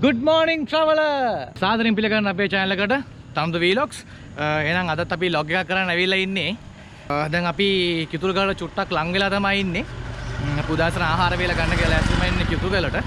Good morning traveller. සාදරයෙන් පිළිගන්න අපේ channel එකට Tharindu vlogs. එහෙනම් අදත් අපි log එකක් කරන්න ඇවිල්ලා ඉන්නේ. දැන් අපි කිතුල්ගලට චුට්ටක් ලං වෙලා තමයි ඉන්නේ. පුදාසන ආහාර වේල ගන්න කියලා ඇස්තුම ඉන්නේ කිතුල්ගලට.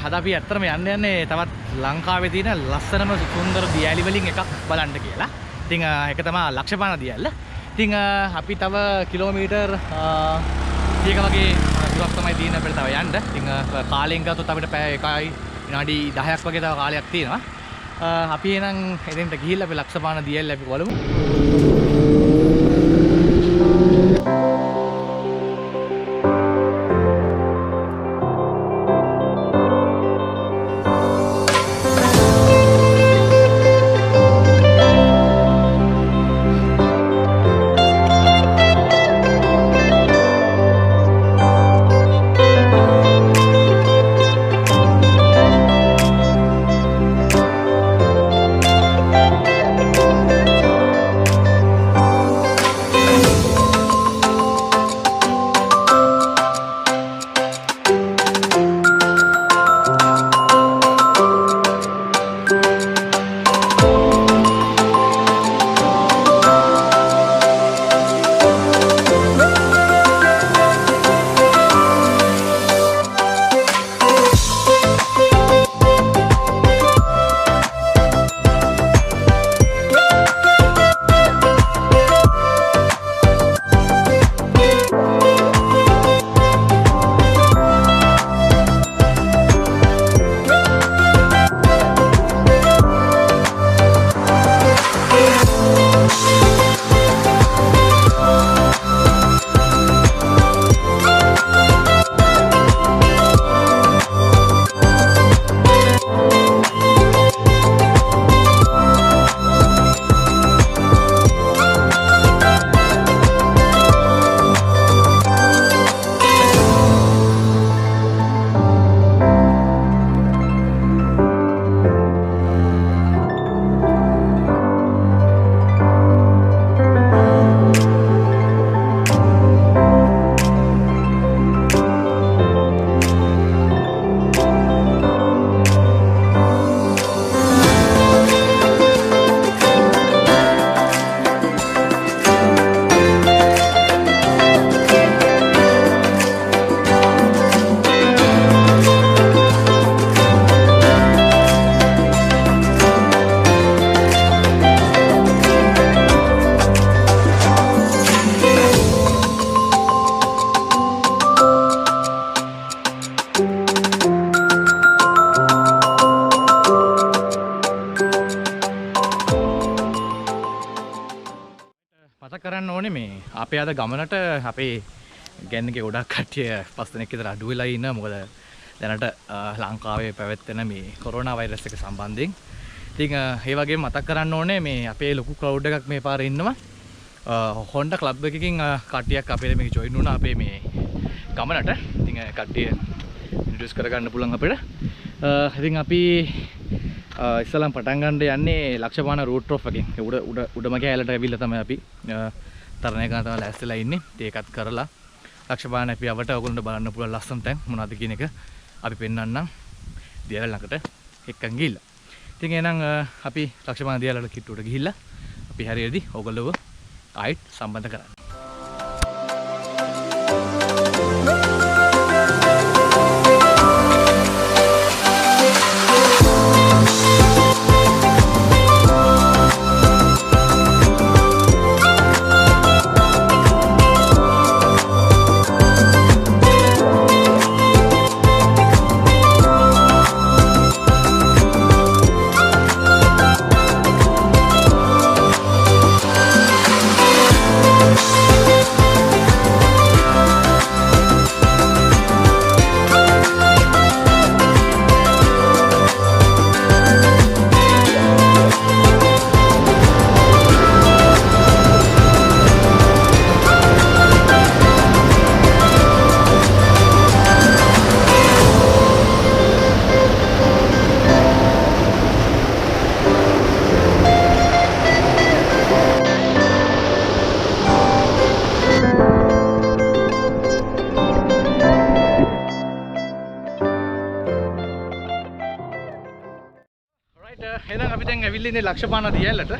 අද අපි ඇත්තටම යන්නේ තවත් ලංකාවේ තියෙන ලස්සනම සුන්දර දියැලි වලින් එකක් බලන්න කියලා. ඉතින් ඒක තමයි ලක්ෂපාන දියැල්ල. ඉතින් අපි තව කිලෝමීටර් 30ක වගේ දුරක් තමයි තියෙන අපිට තව යන්න. ඉතින් කාලෙන් ගත්තොත් අපිට පැය 1යි විනාඩි 10ක් වගේ තව කාලයක් තියෙනවා. අපි එහෙනම් එතෙන්ට ගිහිල්ලා අපි ලක්ෂපාන දියැල්ල අපි බලමු. අපේ අද ගමනට අපේ ගෑන්ගේ ගොඩක් කට්ටිය 5 දෙනෙක් විතර අඩු වෙලා ඉන්නවා. මොකද දැනට ලංකාවේ පැවැත්වෙන මේ කොරෝනා වෛරස් එක සම්බන්ධයෙන්. ඉතින් ඒ වගේම මතක් කරන්න ඕනේ මේ අපේ ලොකු ක්‍රවුඩ් එකක් මේ පාරේ ඉන්නවා. Honda ක්ලබ් එකකින් කට්ටියක් අපේ මේක ජොයින් වුණා අපේ මේ ගමනට. ඉතින් කට්ටිය ඉන්ට්‍රොඩියුස් කරගන්න පුළුවන් අපිට. ඉතින් අපි ඉස්සලම් පටන් ගන්න යන්නේ ලක්ෂපාන රූට් ඔෆ් එකකින්. උඩම කැලේට ඇවිල්ලා තමයි අපි තරණය කරන තමයි ලෑස්තිලා ඉන්නේ. ඒකත් කරලා ලක්ෂපාන අපි අවට ඔයගොල්ලන්ට බලන්න පුළුවන් ලස්සන තැන් මොනවද කියන එක අපි පෙන්වන්නම්. දියැල ළඟට එක්කන් ගිහිල්ලා. ඉතින් එහෙනම් අපි ලක්ෂපාන දියැලට කිට්ටුවට ගිහිල්ලා අපි හරියටදී ඔයගොල්ලෝව ආයිත් සම්බන්ධ කරන්න. එහෙනම් අපි දැන් ඇවිල්ලා ඉන්නේ ලක්ෂපාන දියැලට.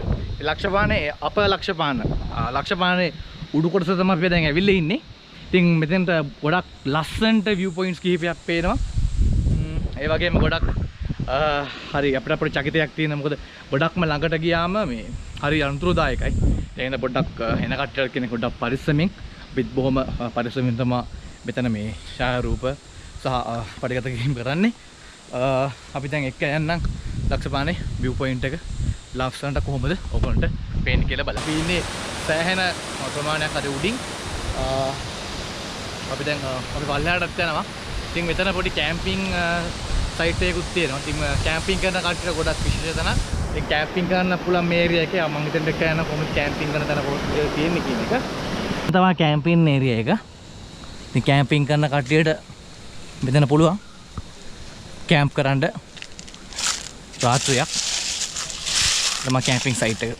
ලක්ෂපානේ අප ලක්ෂපානේ උඩු කොටස තමයි අපි දැන් ඇවිල්ලා ඉන්නේ. ඉතින් මෙතෙන්ට ගොඩක් ලස්සනට view points කිහිපයක් පේනවා. ඒ වගේම ගොඩක් හරි අපිට පොඩි චකිතයක් තියෙනවා. මොකද ගොඩක්ම ළඟට ගියාම මේ හරි අනුතුරුදායකයි. ඒ හින්දා පොඩ්ඩක් එන කට්ටියට කෙනෙක් ගොඩක් පරිස්සමින් අපිත් බොහොම පරිස්සමින් තමයි මෙතන මේ ඡායාරූප සහ පටිගත කිරීම කරන්නේ. අපි දැන් එක්ක යන්නම් ලක්ෂපානේ view point එක ලස්සනට කොහොමද ඔයගොල්ලන්ට පේන්නේ කියලා බලන්න. අපි ඉන්නේ සෑහෙන ප්‍රමාණයක් අර උඩින්. අපි දැන් අපි පල්ලෙහාටත් යනවා. ඉතින් මෙතන පොඩි කැම්පින් සයිට් එකකුත් තියෙනවා. ඉතින් කැම්පින් කරන කට්ටියට ගොඩක් විශේෂ තැනක්. ඉතින් කැම්පින් කරන්න පුළුවන් මේ ඒරියා එකේ මම හිතෙන් දෙක යන කොහොමද කැම්පින් කරන තැන තියෙන්නේ කියන එක. තමයි කැම්පින් ඒරියා එක. ඉතින් කැම්පින් කරන කට්ටියට මෙතන පුළුවන් කැම්ප් කරන්න රාත්‍රියක්. තමයි කැම්පින් සයිට් එක.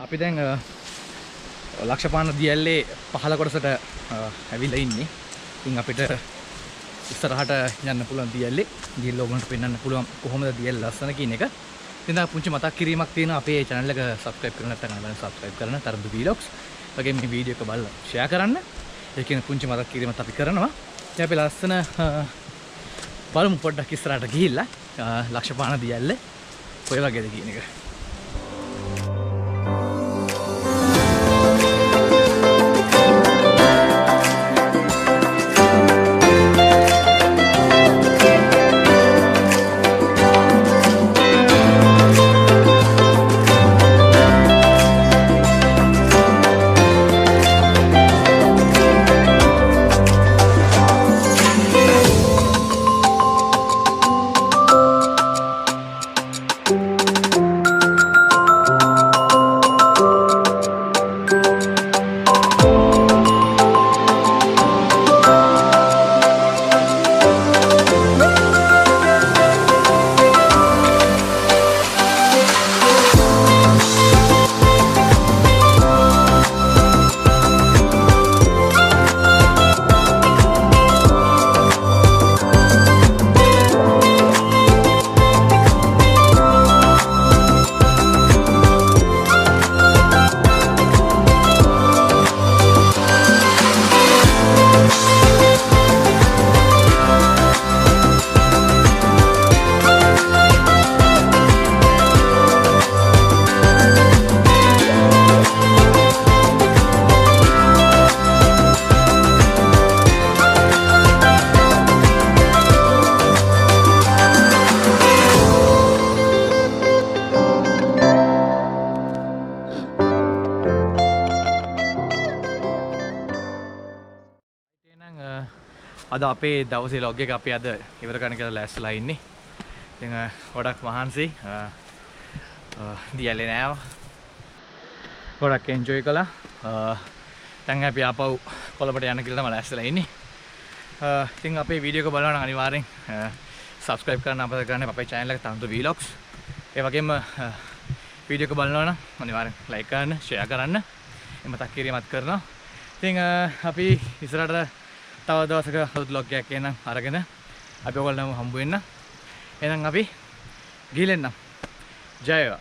අපි දැන් ලක්ෂපාන දියැල්ලේ පහළ කොටසට ඇවිල්ලා ඉන්නේ. ඉතින් අපිට ඉස්සරහට යන්න පුළුවන් දියැල්ලේ. දියැල්ල ඔයගොල්ලන්ට පෙන්වන්න පුළුවන් කොහොමද දියැල්ල ලස්සන කියන එක. ඉතින් පුංචි මතක් කිරීමක් තියෙනවා. අපේ channel එක subscribe කරලා නැත්නම් අනිවාර්යෙන් subscribe කරන්න. තරඳු vlogs. වගේ මේ වීඩියෝ එක බලලා share කරන්න. ඒ කියන පුංචි මතක් කිරීමත් අපි කරනවා. ඉතින් අපි ලස්සන බලමු පොඩ්ඩක් ඉස්සරහට ගිහිල්ලා ලක්ෂපාන දියැල්ල කොයි වගේද කියන එක. අද අපේ දවසේ ලොග් එක අපි අද ඉවර කරන්න කියලා ලෑස්තිලා ඉන්නේ. ඉතින් ගොඩක් මහන්සි දියලේ නෑව. ගොඩක් එන්ජොයි කළා. දැන් අපි ආපහු කොළඹට යන්න කියලා තමයි ලෑස්තිලා ඉන්නේ. ඉතින් අපේ වීඩියෝ එක බලනවා නම් අනිවාර්යෙන් subscribe කරන්න අපතේ කරන්න අපේ channel එක Tharindu vlogs. ඒ වගේම වීඩියෝ එක බලනවා නම් අනිවාර්යෙන් like කරන්න, share කරන්න. මතක් කිරීමත් කරනවා. ඉතින් අපි ඉස්සරහට තව දවසක අලුත් vlog එකක් එන්න අරගෙන අපි ඔයගොල්ලන්ව හම්බ වෙන්න. එහෙනම් අපි ගිහින් එන්න. ජය වේවා.